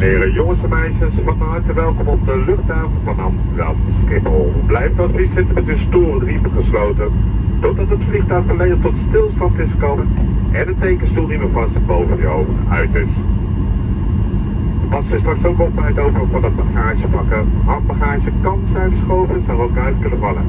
heren, jongens en meisjes, van harte welkom op de luchthaven van Amsterdam Schiphol. Blijf alsjeblieft zitten met uw stoel riemen gesloten, totdat het vliegtuig volledig tot stilstand is gekomen en de tekenstoelriemen vast boven je hoofd uit is. Pas er straks ook op bij het openen van het bagagevakken. Handbagage kan zijn verschoven, zou ook uit kunnen vallen.